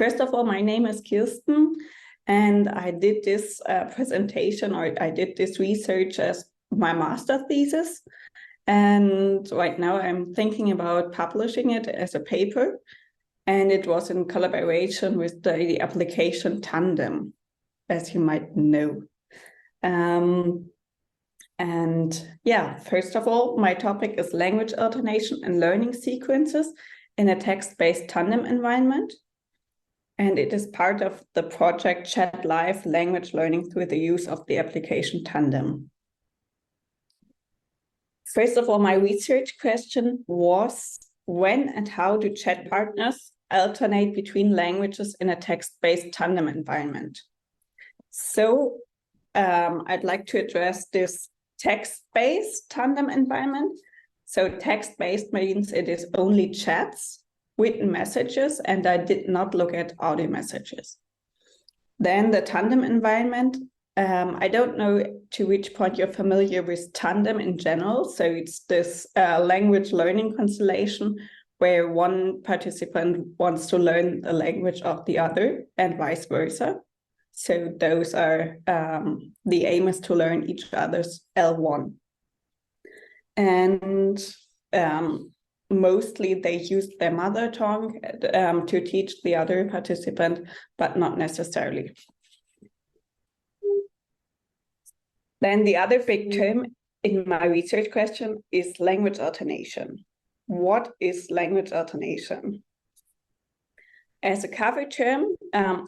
First of all, my name is Kirsten, and I did this presentation, or I did this research as my master thesis. And right now I'm thinking about publishing it as a paper. And it was in collaboration with the application Tandem, as you might know. First of all, my topic is language alternation and learning sequences in a text-based Tandem environment. And it is part of the project Chat Live Language Learning through the use of the application Tandem. First of all, my research question was, when and how do chat partners alternate between languages in a text-based Tandem environment? So I'd like to address this text-based Tandem environment. So text-based means it is only chats, written messages, and I did not look at audio messages. Then the Tandem environment, I don't know to which point you're familiar with Tandem in general. So it's this language learning constellation where one participant wants to learn the language of the other and vice versa. So those are, the aim is to learn each other's L1. And mostly they use their mother tongue to teach the other participant, but not necessarily. Then the other big term in my research question is language alternation. What is language alternation? As a cover term,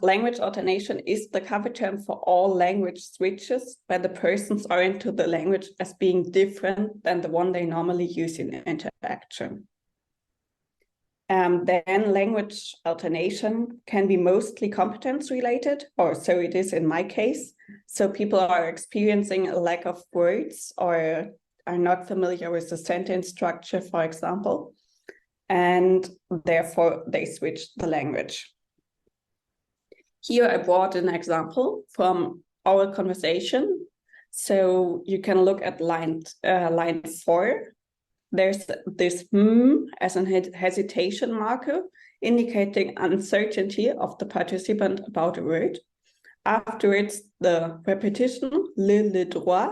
language alternation is the cover term for all language switches where the persons orient to the language as being different than the one they normally use in interaction. Then language alternation can be mostly competence related, or so it is in my case. So people are experiencing a lack of words or are not familiar with the sentence structure, for example, and therefore they switch the language. Here I brought an example from oral conversation. So you can look at line 4. There's this as an hesitation marker indicating uncertainty of the participant about a word. Afterwards, the repetition, le droit,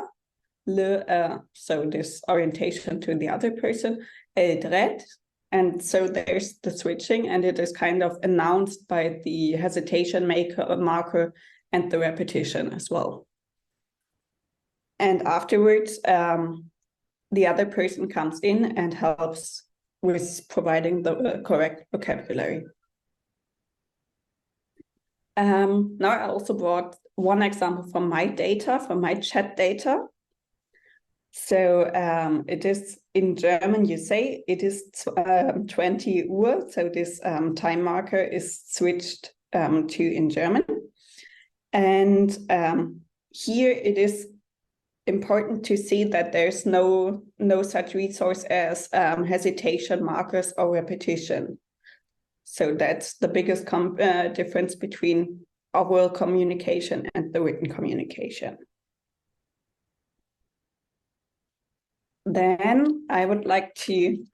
so this orientation to the other person, elle droite. And so there's the switching, and it is kind of announced by the hesitation marker and the repetition as well. And afterwards, the other person comes in and helps with providing the correct vocabulary. Now I also brought one example from my data, from my chat data. So it is in German, you say it is 20 Uhr. So this time marker is switched to in German. And here it is important to see that there's no such resource as hesitation markers or repetition. So that's the biggest difference between oral communication and the written communication. Then I would like to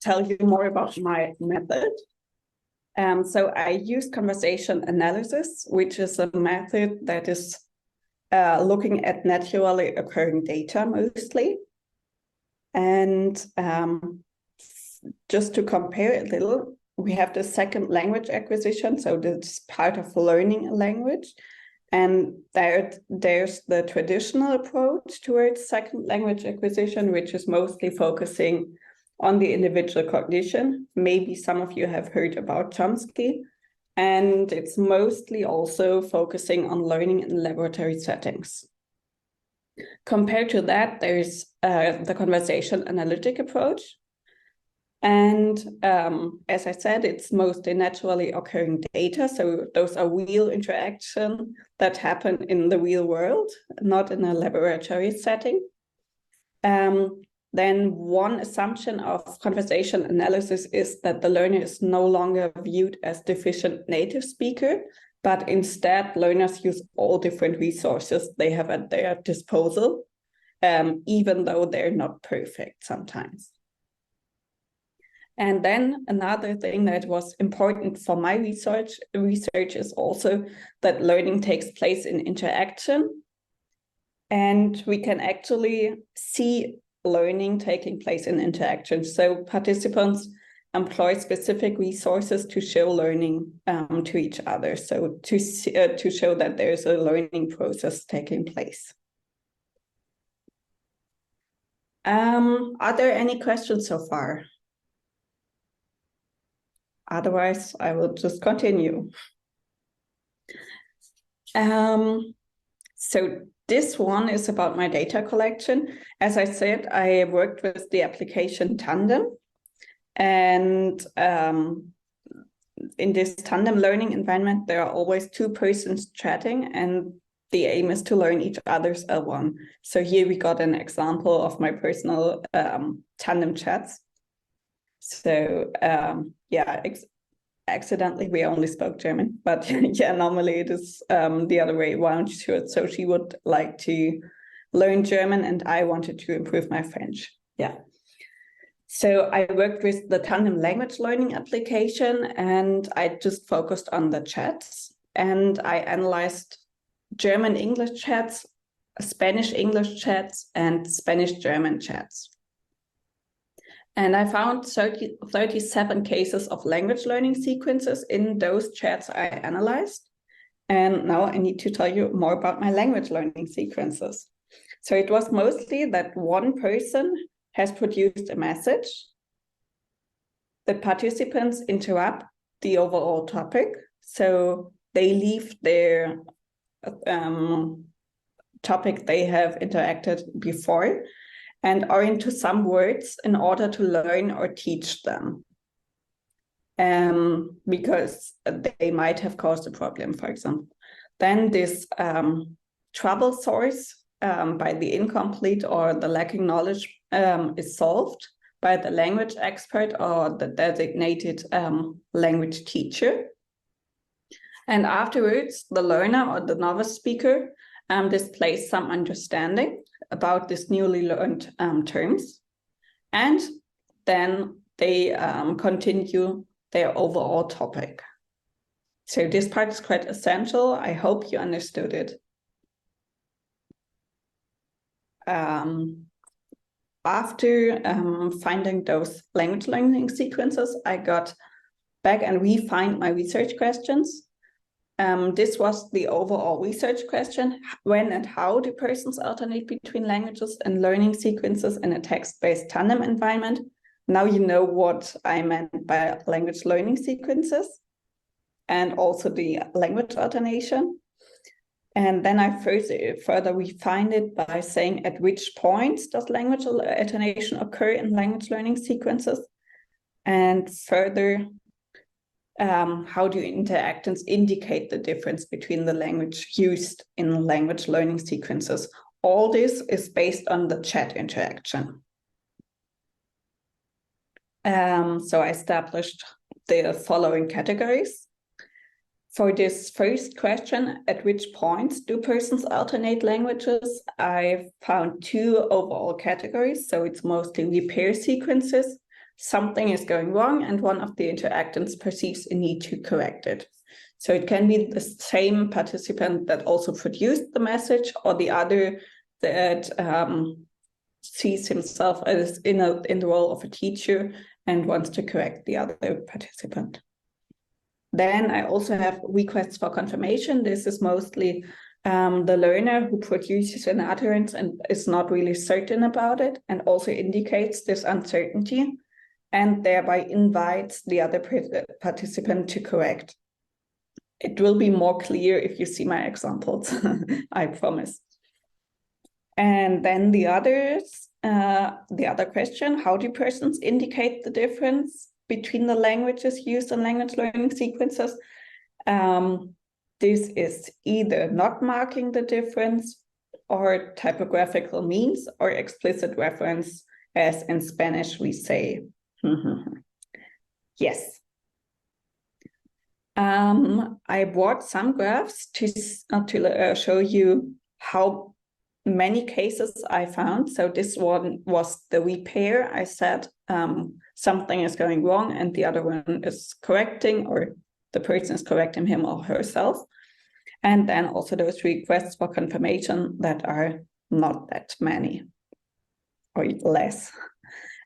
tell you more about my method. So I use conversation analysis, which is a method that is looking at naturally occurring data mostly. And just to compare a little, we have the second language acquisition. So this is part of learning a language. And there's the traditional approach towards second language acquisition, which is mostly focusing on the individual cognition. Maybe some of you have heard about Chomsky. And it's mostly also focusing on learning in laboratory settings. Compared to that, there's the conversation analytic approach. And as I said, it's mostly naturally occurring data. So those are real interactions that happen in the real world, not in a laboratory setting. Then one assumption of conversation analysis is that the learner is no longer viewed as deficient native speaker, but instead learners use all different resources they have at their disposal, even though they're not perfect sometimes. And then another thing that was important for my research is also that learning takes place in interaction. And we can actually see learning taking place in interaction. So participants employ specific resources to show learning to each other. So to show that there's a learning process taking place. Are there any questions so far? Otherwise, I will just continue. So this one is about my data collection. As I said, I worked with the application Tandem. And in this Tandem learning environment, there are always two persons chatting, and the aim is to learn each other's L1. So here we got an example of my personal Tandem chats. So yeah, accidentally we only spoke German, but yeah, normally it is the other way around. So she would like to learn German and I wanted to improve my French. Yeah. So I worked with the Tandem language learning application and I just focused on the chats, and I analyzed German-English chats, Spanish-English chats, and Spanish-German chats. And I found 37 cases of language learning sequences in those chats I analyzed. And now I need to tell you more about my language learning sequences. So it was mostly that one person has produced a message. The participants interrupt the overall topic. So they leave their topic they have interacted before and are into some words in order to learn or teach them. Because they might have caused a problem, for example. Then this trouble source by the incomplete or the lacking knowledge is solved by the language expert or the designated language teacher. And afterwards, the learner or the novice speaker displays some understanding about this newly learned terms. And then they continue their overall topic. So this part is quite essential. I hope you understood it. After finding those language learning sequences, I got back and refined my research questions. This was the overall research question: when and how do persons alternate between languages and learning sequences in a text-based Tandem environment? Now you know what I meant by language learning sequences and also the language alternation. And then I further refined it by saying at which points does language alternation occur in language learning sequences, and further how do interactants indicate the difference between the language used in language learning sequences. All this is based on the chat interaction. So I established the following categories. For this first question, at which points do persons alternate languages, I found two overall categories. So it's mostly repair sequences. Something is going wrong and one of the interactants perceives a need to correct it. So it can be the same participant that also produced the message, or the other that sees himself as in the role of a teacher and wants to correct the other participant. Then I also have requests for confirmation. This is mostly the learner who produces an utterance and is not really certain about it, and also indicates this uncertainty, and thereby invites the other participant to correct. It will be more clear if you see my examples, I promise. And then the other question: how do persons indicate the difference between the languages used in language learning sequences? This is either not marking the difference, or typographical means, or explicit reference, as in Spanish we say. Yes. I brought some graphs to show you how many cases I found. So this one was the repair. I said something is going wrong and the other one is correcting, or the person is correcting him or herself. And then also those requests for confirmation that are not that many or less.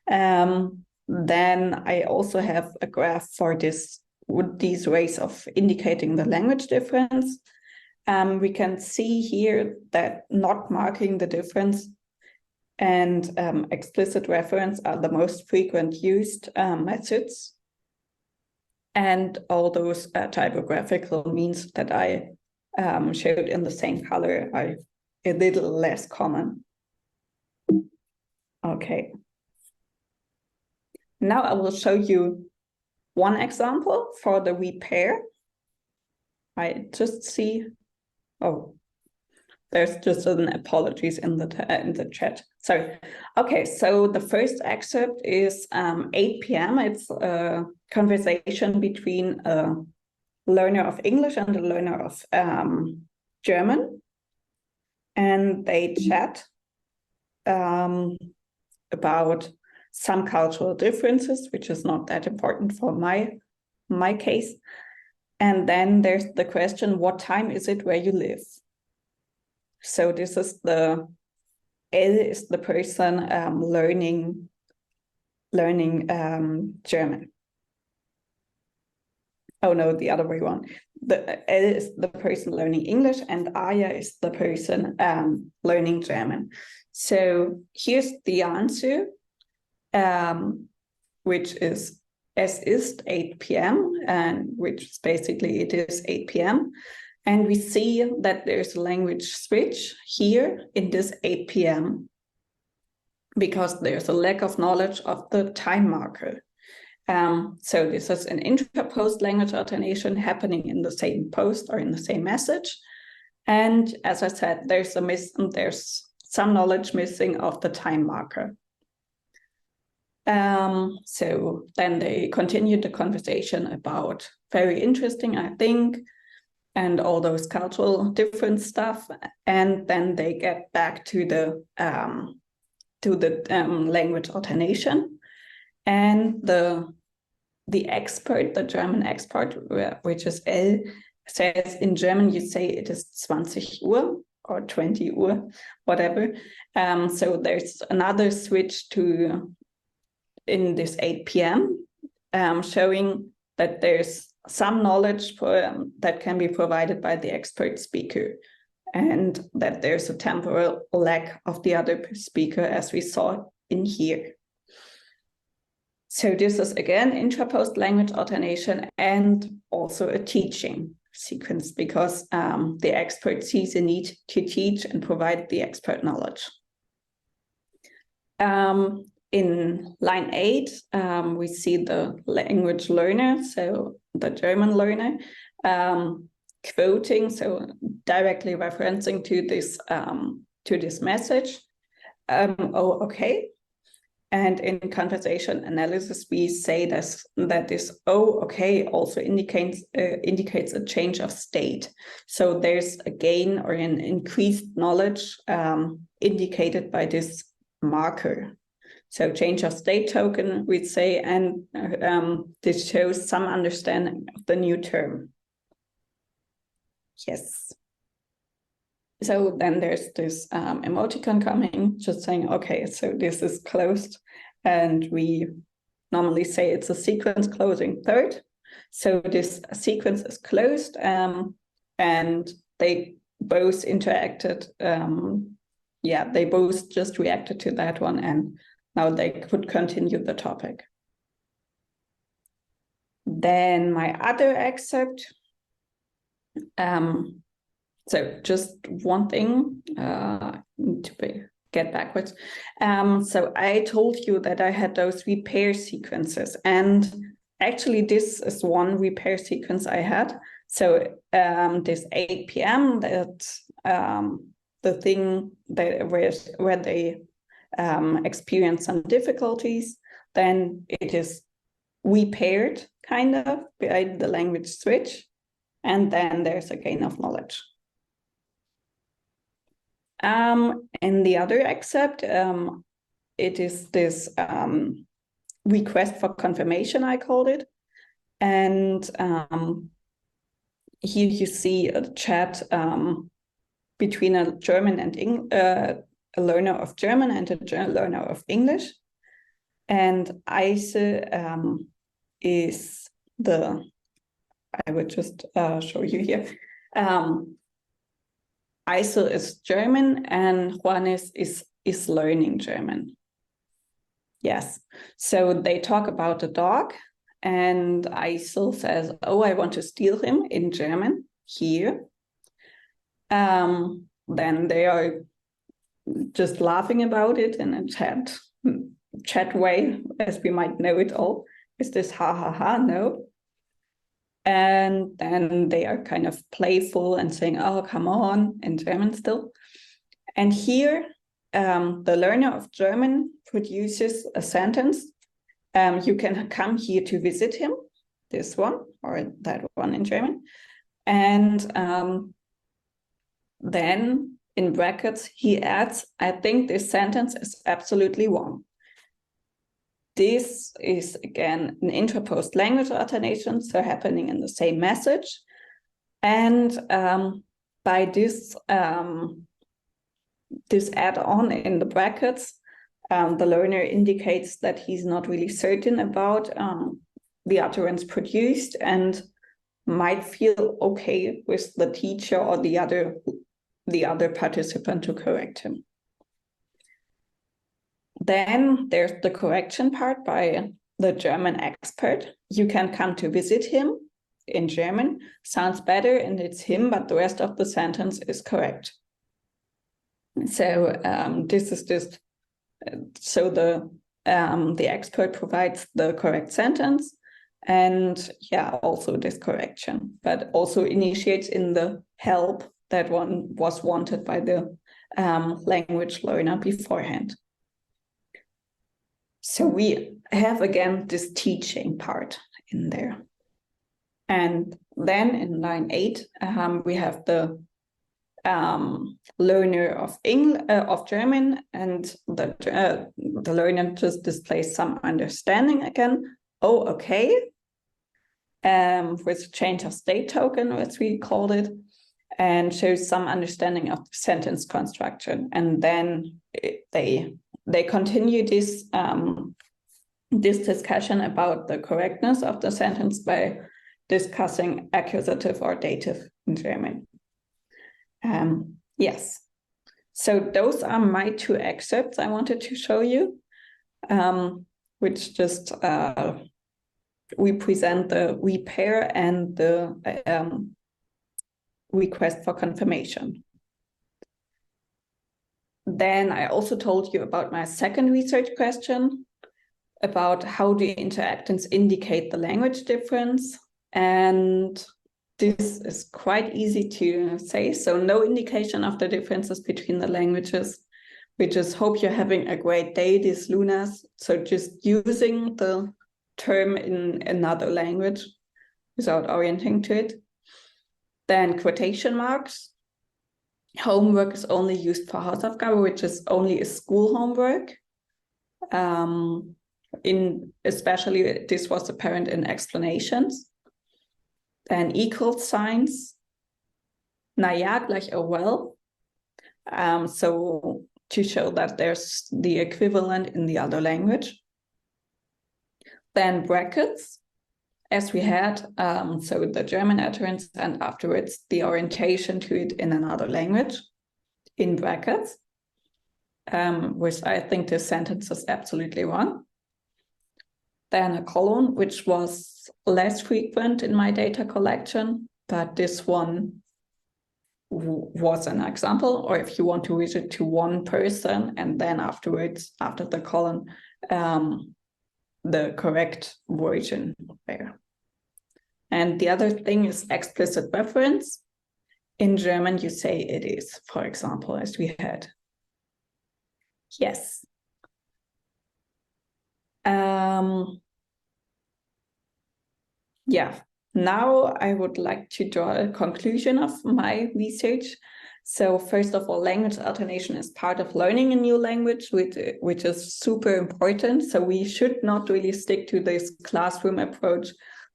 Then I also have a graph for these ways of indicating the language difference. We can see here that not marking the difference and explicit reference are the most frequent used methods. And all those typographical means that I showed in the same color are a little less common. Okay. Now I will show you one example for the repair. I just see, oh, there's just an apologies in the chat. So, okay, so the first excerpt is 8 p.m. It's a conversation between a learner of English and a learner of German. And they chat about some cultural differences, which is not that important for my case. And then there's the question, what time is it where you live? So this is L is the person learning German. Oh no, the other way around. The L is the person learning English and Aya is the person learning German. So here's the answer, which is es ist 8 p.m. and which is basically it is 8 p.m. And we see that there's a language switch here in this 8 p.m. because there's a lack of knowledge of the time marker. So this is an intra-post language alternation happening in the same post or in the same message. And as I said, there's some knowledge missing of the time marker. So then they continued the conversation about very interesting, I think, and all those cultural different stuff. And then they get back to the language alternation. And the expert, the German expert, which is L, says in German, you say it is 20 Uhr or 20 Uhr, whatever. So there's another switch in this 8 p.m. Showing that there's some knowledge that can be provided by the expert speaker and that there's a temporal lack of the other speaker as we saw in here. So this is again intra-post language alternation and also a teaching sequence because the expert sees a need to teach and provide the expert knowledge. In line 8, we see the language learner, so the German learner, quoting, so directly referencing to this message. Oh, okay. And in conversation analysis, we say that this "oh, okay" also indicates a change of state. So there's a gain or an increased knowledge indicated by this marker. So change of state token, we'd say, and this shows some understanding of the new term. Yes. So then there's this emoticon coming, just saying, okay, so this is closed. And we normally say it's a sequence closing third. So this sequence is closed and they both interacted. They both just reacted to that one and now they could continue the topic. Then my other excerpt. So just one thing, need to get backwards. So I told you that I had those repair sequences, and actually this is one repair sequence I had. So this 8 p.m. that the thing that where they experience some difficulties, then it is repaired kind of by the language switch, and then there's a gain of knowledge. In the other excerpt, it is this request for confirmation, I called it. And here you see a chat between a German and a learner of German and a learner of English. And Eise is the, I would just show you here. Eise is German and Juanes is learning German. Yes, so they talk about the dog and Eise says, oh, I want to steal him in German here. Then they are just laughing about it in a chat way, as we might know it all. Is this ha ha ha? No. And then they are kind of playful and saying, oh, come on, in German still. And here, the learner of German produces a sentence. You can come here to visit him, this one, or that one in German. And then in brackets, he adds, I think this sentence is absolutely wrong. This is, again, an interposed language alternation, so happening in the same message. And by this, this add-on in the brackets, the learner indicates that he's not really certain about the utterance produced and might feel okay with the teacher or the other participant to correct him. Then there's the correction part by the German expert. You can come to visit him in German. Sounds better and it's him, but the rest of the sentence is correct. So this is just, so the expert provides the correct sentence and yeah, also this correction, but also initiates in the help that one was wanted by the language learner beforehand. So we have, again, this teaching part in there. And then in line 8, we have the learner of German, and the learner just displays some understanding again. Oh, okay. With change of state token, as we called it, and shows some understanding of the sentence construction. And then they continue this discussion about the correctness of the sentence by discussing accusative or dative in German. Yes, so those are my 2 excerpts I wanted to show you, which just represent the repair and the request for confirmation. Then I also told you about my second research question about how do interactants indicate the language difference. And this is quite easy to say. So no indication of the differences between the languages. We just hope you're having a great day this Lunas. So just using the term in another language without orienting to it. Then quotation marks. Homework is only used for Hausaufgabe, which is only a school homework. Especially this was apparent in explanations. Then equal signs. Na ja, gleich oh well. So to show that there's the equivalent in the other language. Then brackets, as we had, so the German utterance and afterwards the orientation to it in another language in brackets, which I think this sentence is absolutely wrong. Then a colon, which was less frequent in my data collection, but this one was an example, or if you want to reach it to one person and then afterwards, after the colon, the correct version there. And the other thing is explicit reference. In German, you say it is, for example, as we had. Yes. Yeah, now I would like to draw a conclusion of my research. So first of all, language alternation is part of learning a new language, which is super important. So we should not really stick to this classroom approach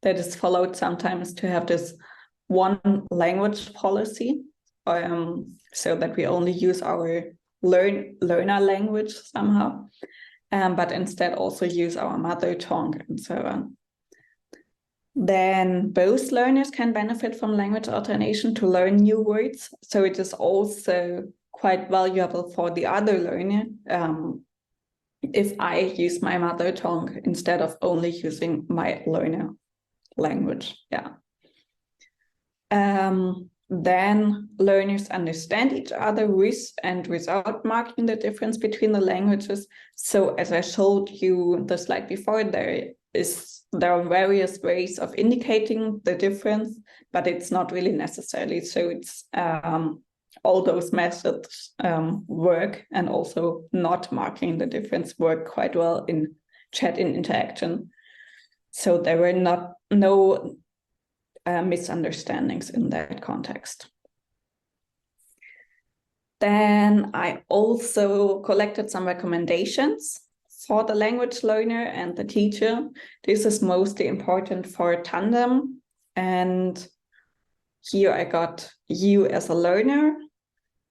that is followed sometimes to have this one language policy, so that we only use our learner language somehow, but instead also use our mother tongue and so on. Then both learners can benefit from language alternation to learn new words. So it is also quite valuable for the other learner if I use my mother tongue instead of only using my learner language. Yeah. Then learners understand each other with and without marking the difference between the languages. So as I showed you the slide before, there are various ways of indicating the difference, but it's not really necessary. So it's all those methods work, and also not marking the difference work quite well in chat and interaction. So there were no misunderstandings in that context. Then I also collected some recommendations for the language learner and the teacher. This is mostly important for Tandem. And here I got you as a learner,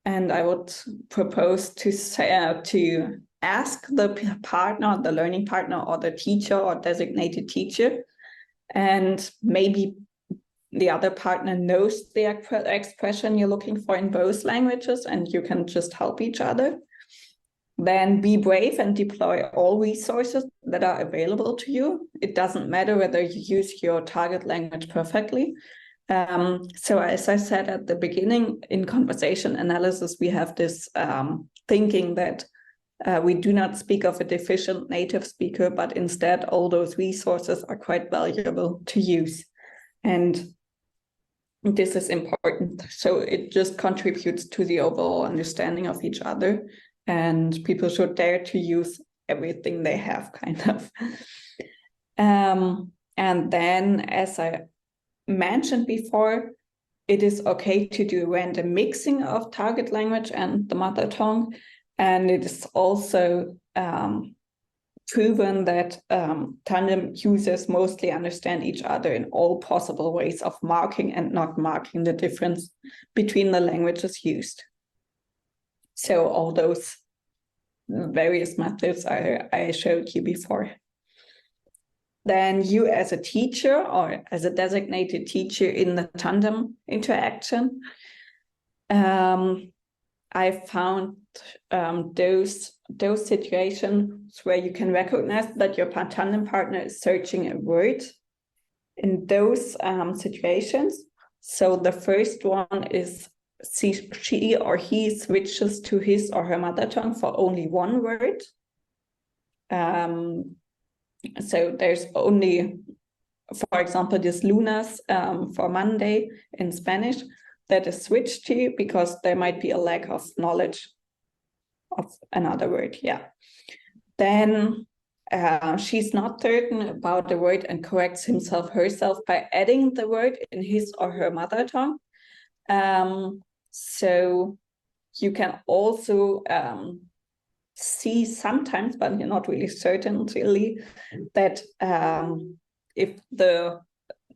and I would propose to ask the partner, the learning partner, or the teacher or designated teacher, and maybe the other partner knows the expression you're looking for in both languages, and you can just help each other. Then be brave and deploy all resources that are available to you. It doesn't matter whether you use your target language perfectly. So as I said at the beginning, in conversation analysis, we have this thinking that we do not speak of a deficient native speaker, but instead all those resources are quite valuable to use. And this is important. So it just contributes to the overall understanding of each other, and people should dare to use everything they have, kind of. And then, as I mentioned before, it is okay to do random mixing of target language and the mother tongue. And it is also proven that Tandem users mostly understand each other in all possible ways of marking and not marking the difference between the languages used. So all those various methods I showed you before. Then you as a teacher or as a designated teacher in the Tandem interaction, I found those situations where you can recognize that your Tandem partner is searching a word in those situations. So the first one is she or he switches to his or her mother tongue for only one word. So there's only, for example, this lunas for Monday in Spanish that is switched to because there might be a lack of knowledge of another word. Yeah. Then she's not certain about the word and corrects himself herself by adding the word in his or her mother tongue. So you can also see sometimes, but you're not really certain really, that if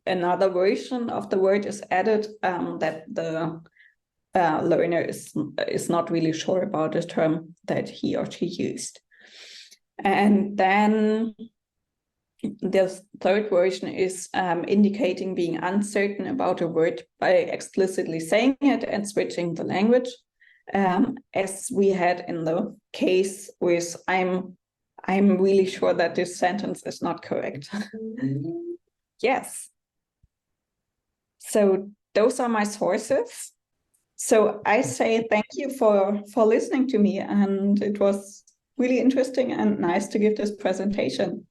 another version of the word is added, that the learner is not really sure about the term that he or she used. And then the third version is indicating being uncertain about a word by explicitly saying it and switching the language, as we had in the case with I'm really sure that this sentence is not correct. Yes. So those are my sources. So I say thank you for listening to me, and it was really interesting and nice to give this presentation.